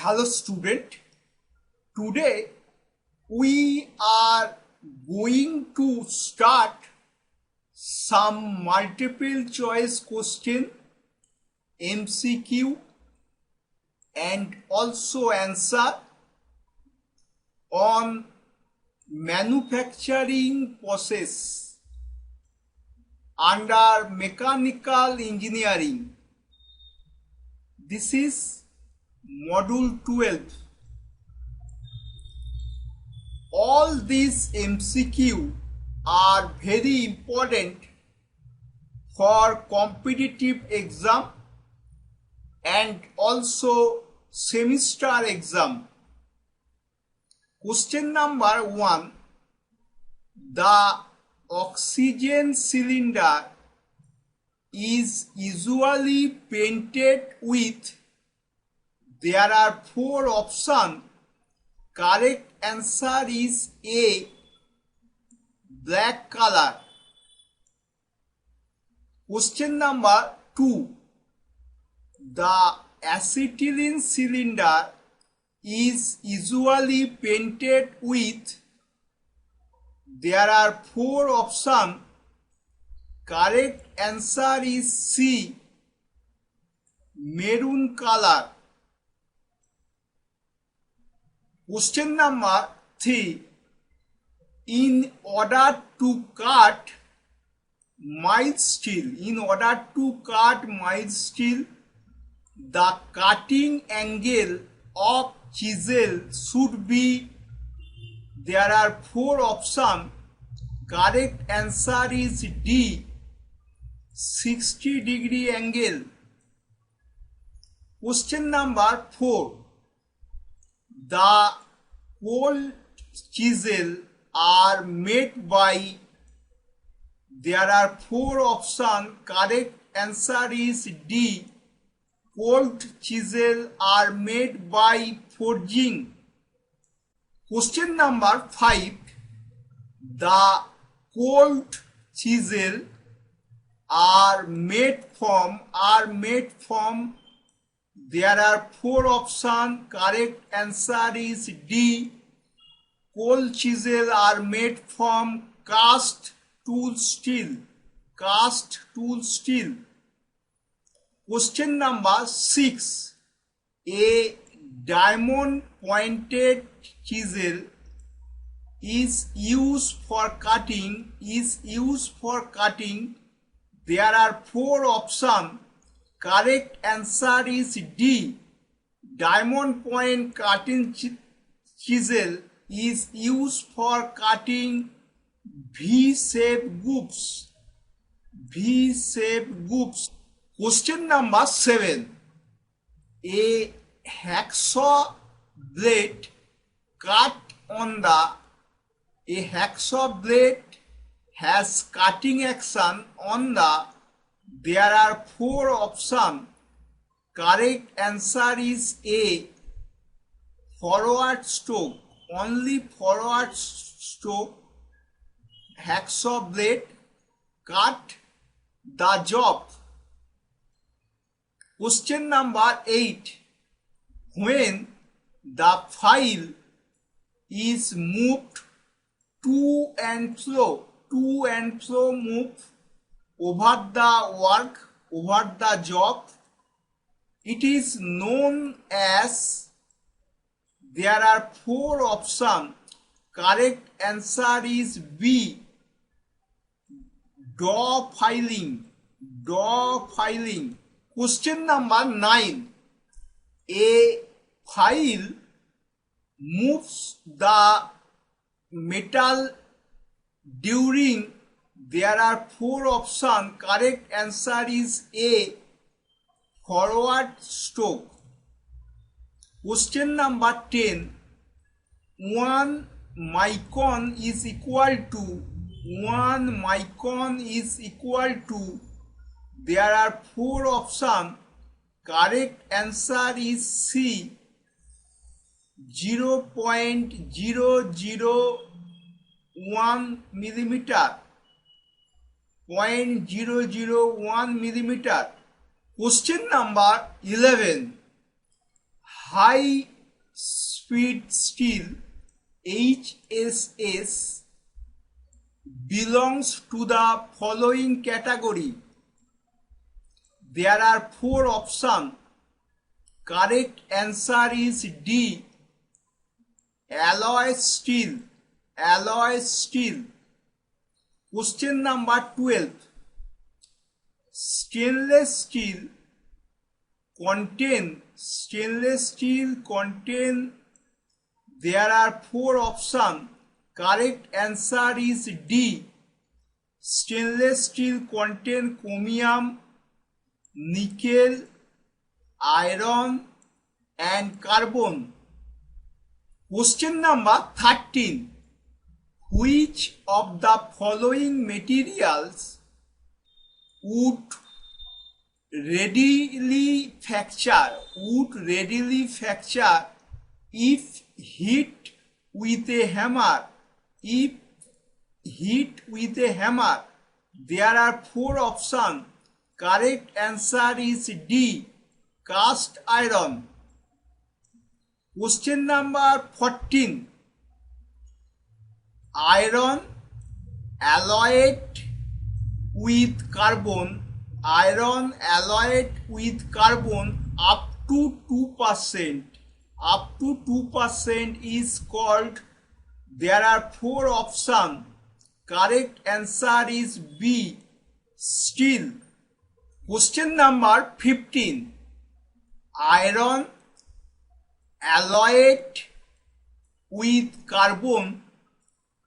Hello student, today we are going to start some multiple choice question MCQ and also answer on manufacturing process under mechanical engineering. This is Module 12. All these MCQ are very important for competitive exam and also semester exam. Question number 1. The oxygen cylinder is usually painted with. There are 4 options. Correct answer is A, black color. Question number 2. The acetylene cylinder is usually painted with. There are 4 options. Correct answer is C, maroon color. Question number 3. In order to cut mild steel, the cutting angle of chisel should be. There are 4 options. Correct answer is D, 60-degree angle. Question number 4. The cold chisel are made by. There are 4 options. Correct answer is D. Cold chisel are made by forging. Question number 5. The cold chisel are made from. There are 4 options. Correct answer is D. Cold chisel are made from cast tool steel. Question number 6. A diamond pointed chisel is used for cutting. There are 4 options. Correct answer is D. Diamond point cutting chisel is used for cutting V-shaped goods. Question number 7. A hacksaw blade has cutting action on the. There are 4 options. Correct answer is A, forward stroke. Only forward stroke hacksaw blade cut the job. Question number 8. When the file is moved to and fro move over the job, it is known as. There are 4 options. Correct answer is B, draw filing. Question number 9. A file moves the metal during. There are 4 options. Correct answer is A, forward stroke. Question number 10. 1 micron is equal to. There are 4 options. Correct answer is C, 0.001 millimeter. 0.001 millimeter. Question number 11. high speed steel H.S.S. belongs to the following category. There are 4 options. Correct answer is D. Alloy steel. Alloy steel. Question number 12. Stainless steel contain. There are 4 options. Correct answer is D. Stainless steel contain chromium, nickel, iron and carbon. Question number 13. Which of the following materials would readily fracture if hit with a hammer? There are 4 options. Correct answer is D. Cast iron. Question number 14. Iron alloyed with carbon up to 2% is called. There are 4 options. Correct answer is B. Steel. Question number 15. Iron alloyed with carbon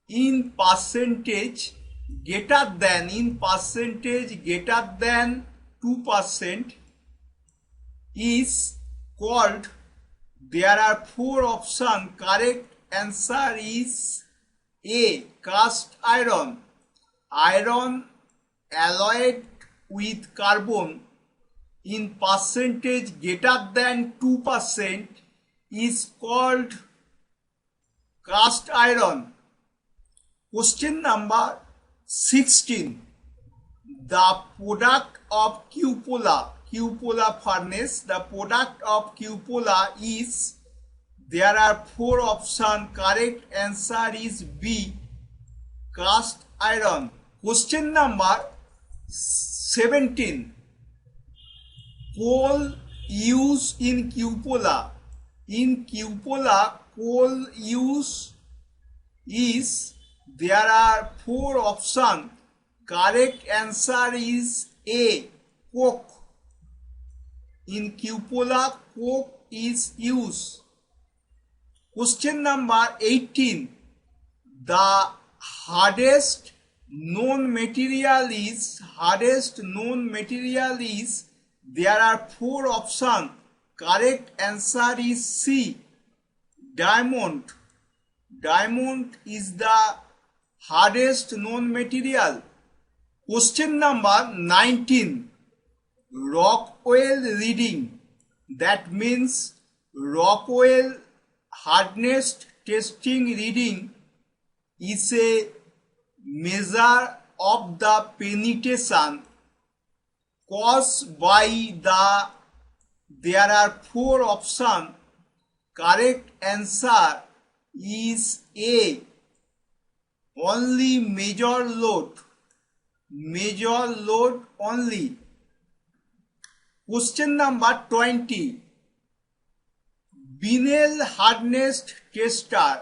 in percentage greater than 2% is called. There are 4 options. Correct answer is A. Cast iron. Iron alloyed with carbon in percentage greater than 2% is called cast iron. Question number 16. The product of cupola furnace. The product of cupola is. There are 4 options. Correct answer is B. Cast iron. Question number 17. Coal use in cupola. Coal use is. There are 4 options. Correct answer is A. Coke. In cupola, coke is used. Question number 18. The hardest known material is. There are 4 options. Correct answer is C. Diamond. Diamond is the hardest known material. Question number 19. Rockwell reading. That means Rockwell hardness testing reading is a measure of the penetration caused by the. There are 4 options. Correct answer is A. Only major load only. Question number 20. Binel hardness tester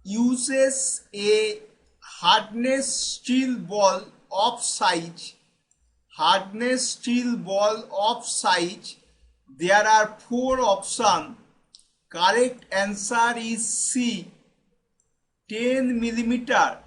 uses a hardness steel ball of size. There are 4 options. Correct answer is C. 10 millimeter.